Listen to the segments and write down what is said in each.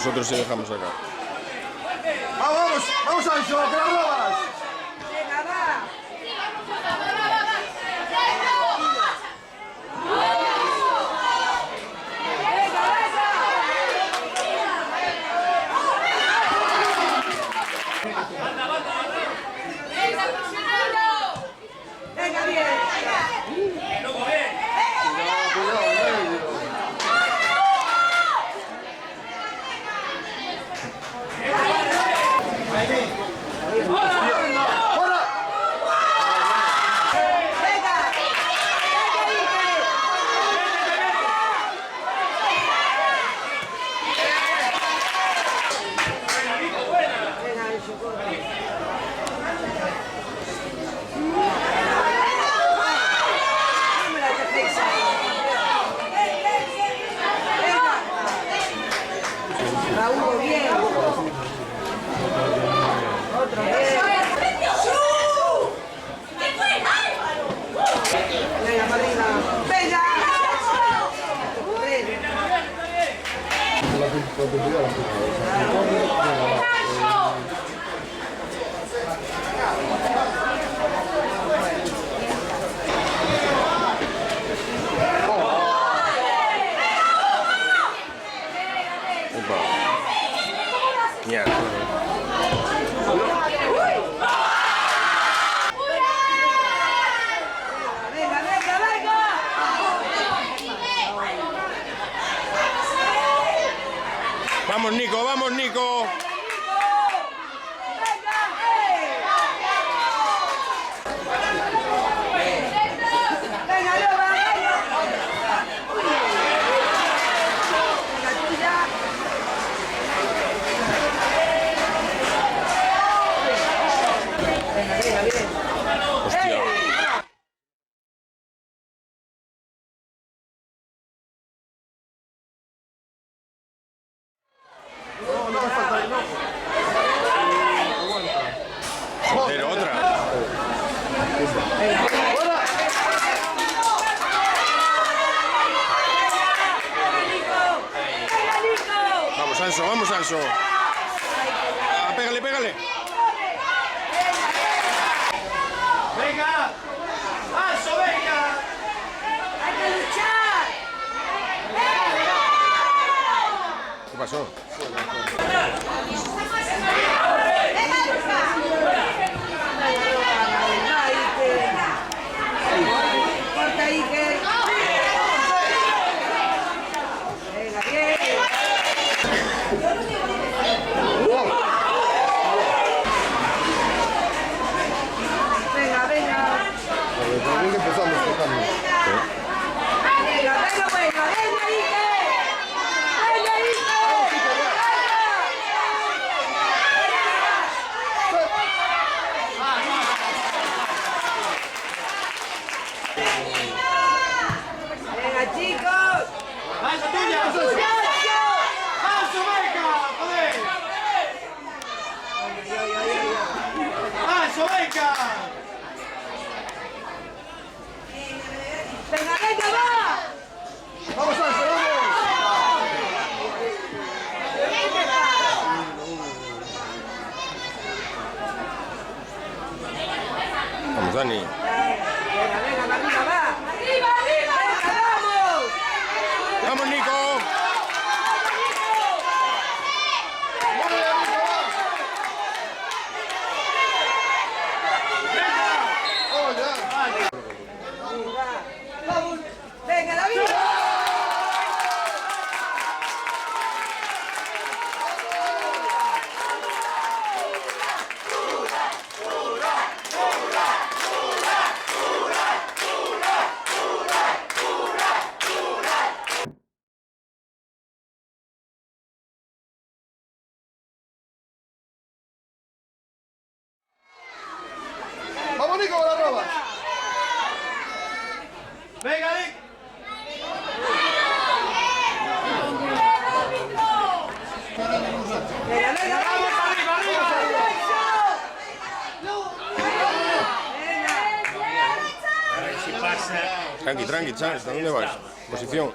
nosotros sí dejamos acá. ¡Vamos, Ancho! ¡Que la robas! Venga, va. Venga, bien. Raúl, bien. Otro bien. Venga, para arriba. Venga. Mierda. Vamos, Nico, vamos, Nico. Hostia. No me falta ahí, no. Joder, otra. Vamos, Anso, vamos, Anso. Ah, pégale, pégale. ¡Venga! ¡Anso, venga! ¡Hay que luchar! ¿Qué pasó? Corta, Iker. Venga, bien. Venga, venga. ¿Dónde empezamos tocando? Venga, venga, venga, venga, Iker. Venga, Iker. Venga, chicos. ¡Anso, tuya! ¡Anso, venga! ¡Joder! ¡Anso, venga! Venga, venga, va. ¡Vamos, Anso, vamos! Vamos, Dani. Venga, venga, arriba, va. Arriba, arriba. Venga, vamos. Vamos, Nico. Venga, David. ¡Vamos, Nico, con la roba! ¡Venga, Nick! Venga, venga, ¡Vamos, arriba, arriba! Tranqui, tranqui, Chávez. ¿A dónde vas? Posición.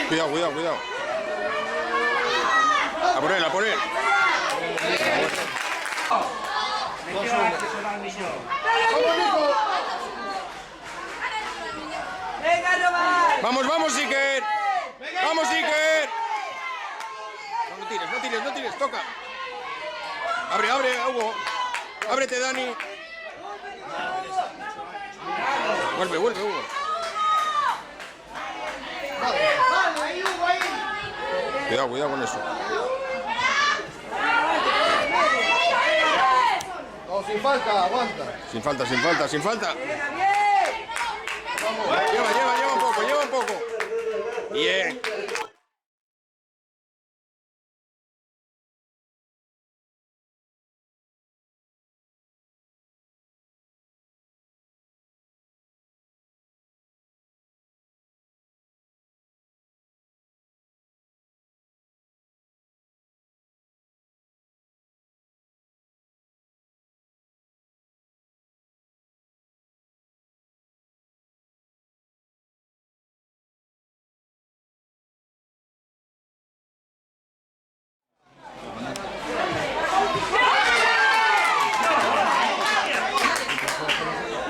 Cuidado, cuidado, cuidado. A por él, a por él. Venga, no va. Vamos, vamos, Iker. Vamos, Iker. No tires, no tires, no tires. Toca. Abre, abre, Hugo. Ábrete, Dani. Vuelve, vuelve, Hugo. Cuidado, cuidado con eso. No, sin falta, aguanta. Sin falta, sin falta, sin falta. Venga, bien. Lleva un poco, lleva un poco. Bien.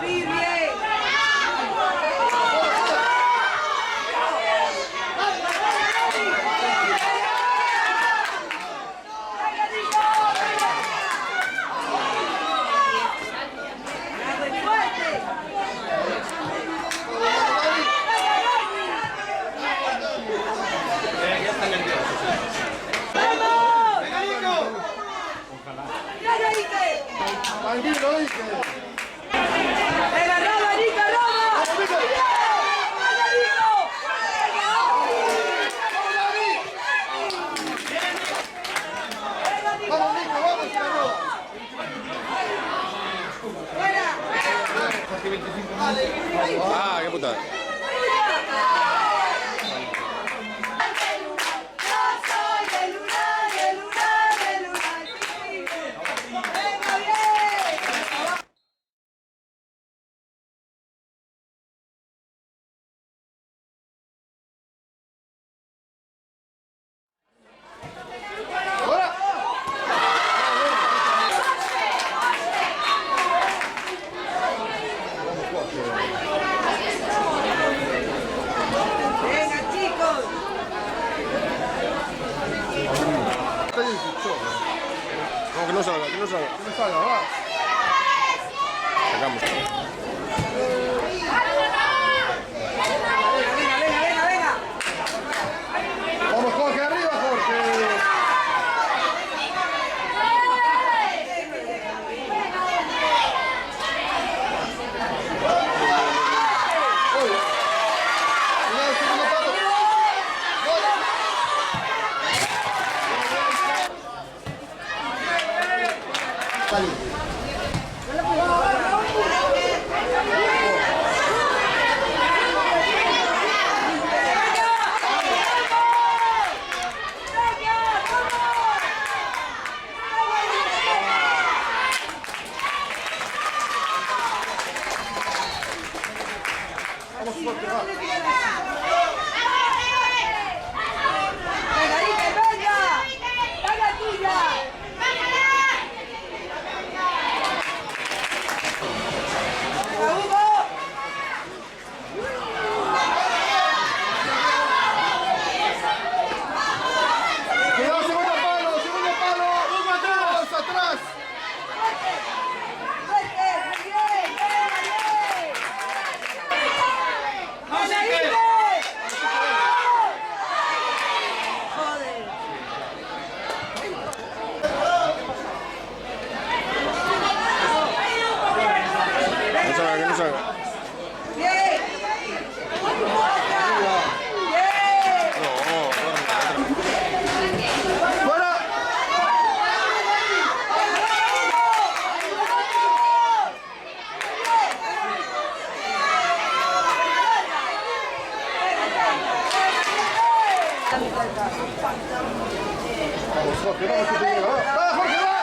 Muy bien. Tranquilo, Iker. Venga, Roma, Nico, Roma. Vamos, Nico. Venga, Nico. Vamos, Nico, vamos, que la roba. Ah, qué putada. Venga, chicos. Está ahí el pichón. No, que no salga, que no salga. Que me salga, va. Sacamos. Venga. Vamos, Jorge, arriba, Jorge. Oye. Cuidado, segundo palo. Gol. Vale. Vamos, Jorge, va. Venga, Iker, venga. Venga, tuya. Venga, Hugo. Cuidado, segundo palo, segundo palo. Vamos atrás. Vete, muy bien. Venga, bien. Venga, Iker. Joder. Que no salga, que no salga. Bien. Bien. No, Fuera. Vamos, Jorge, vamos, que te llega. Va, Jorge, va.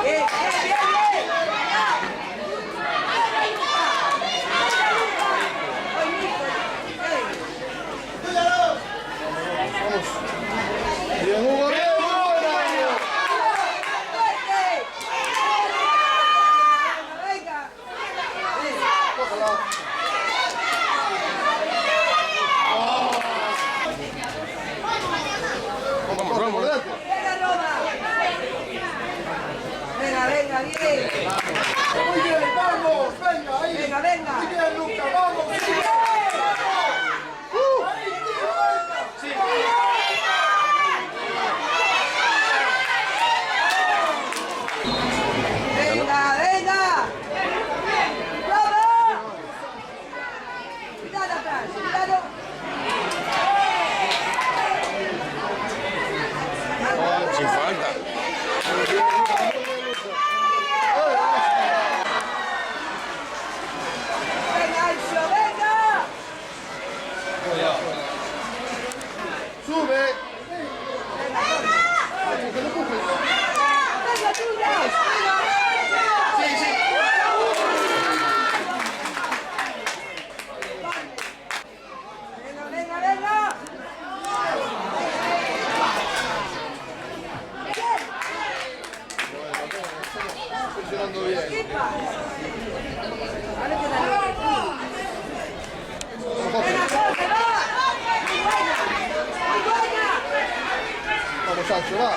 Bien, bien, bien, bien. Venga, bien. Muy bien, vamos, venga, ahí. Venga, venga. Muy bien, Luca, vamos. Ahí, tío, venga. Venga, venga. ¡Bravo! Cuidado atrás, cuidado. Sin falta. Venga, Ancho, venga. Sube. Venga, tuyas. Sí, sí. Venga, venga, venga. Funcionando bien. Equipa. Vale, que dale. Venga, Jorge, va. Muy buena. Muy buena. Vamos, Sancho, va.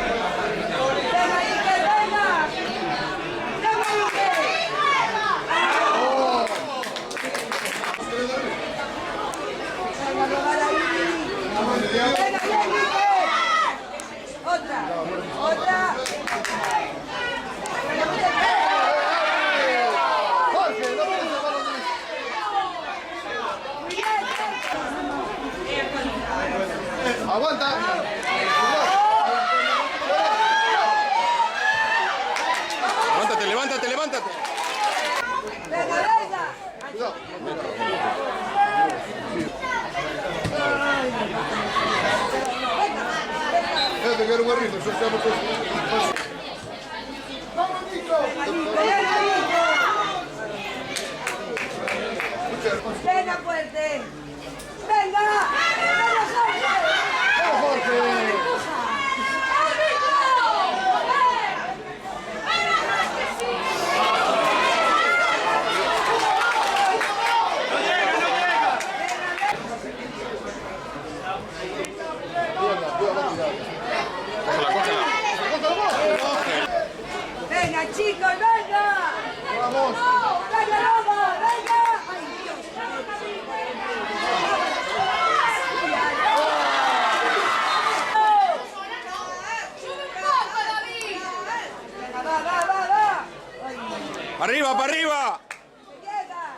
Venga, Iker, venga. Venga, Iker. Venga, robar ahí. Venga, bien, Iker. Otra. Otra. Venga, muy bien. Jorge, no puedes el balón de... Muy bien. Aguanta. Levántate, levántate, levántate. Venga, venga. Cuidado. Fíjate que era un errito, eso se llama pues. ¡Vamos, Nico! Venga, Nico. Venga, fuerte. Venga. Venga, Jorge. ¡Vamos, Jorge! Venga, chicos, venga. ¡Vamos! Venga, Lobo, venga. Ay, Dios. Venga, va. Ay, Arriba, para arriba. llegan.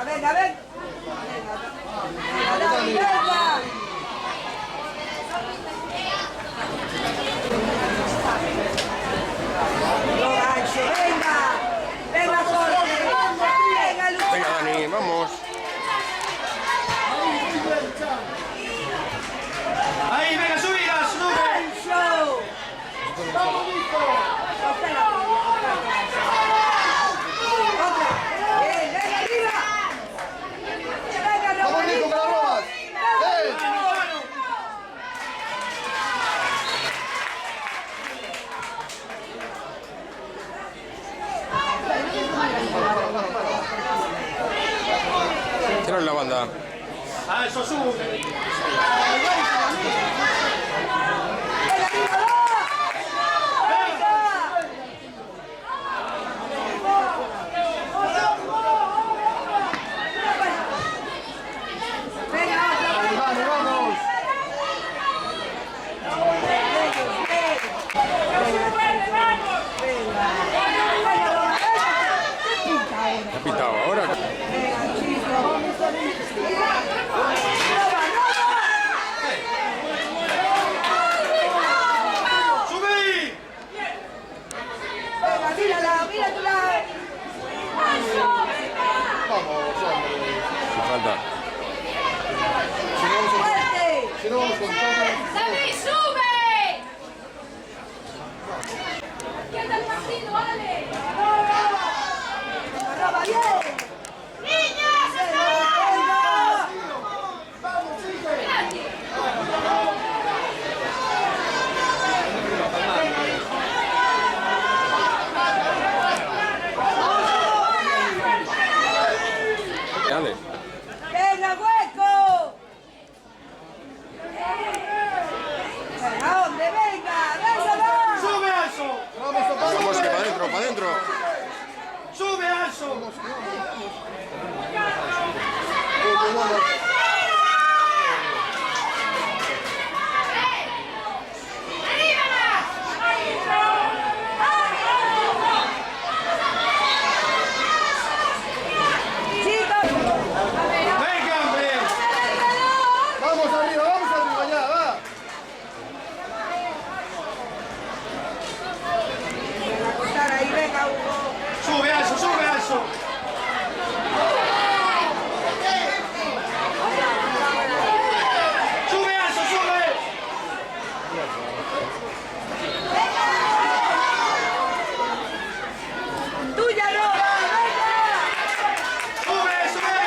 Venga, ven. Venga, Dani, venga. Venga, Ancho, venga. Venga, Jorge. Venga, Lucha. Venga, Dani, vamos. Ahí, venga, subida, sube. Ancho. ¡Vamos, Nico! Otra. Bien, venga, arriba. Venga, no, ¡Vamos, Nico, que la robas! ¡Eh! Tira en la banda. Ah, eso sube. Venga, arriba, va. Venga. Venga, otra. ¡Vamos, vamos! ¿Qué ha pitado ahora? centro. Sube, Anso. Venga, hombre. Vamos arriba, ya, va. Ahí, venga, Hugo. Sube, Anso, sube, Anso. Sube, Anso, sube. ¡Tuya no! Sube, sube.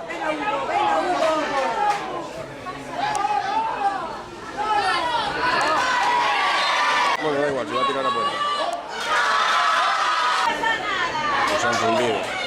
¡Venga, Hugo! ¡Venga, Hugo! Bueno, da igual, se va a tirar a puerta. Nos han fundido.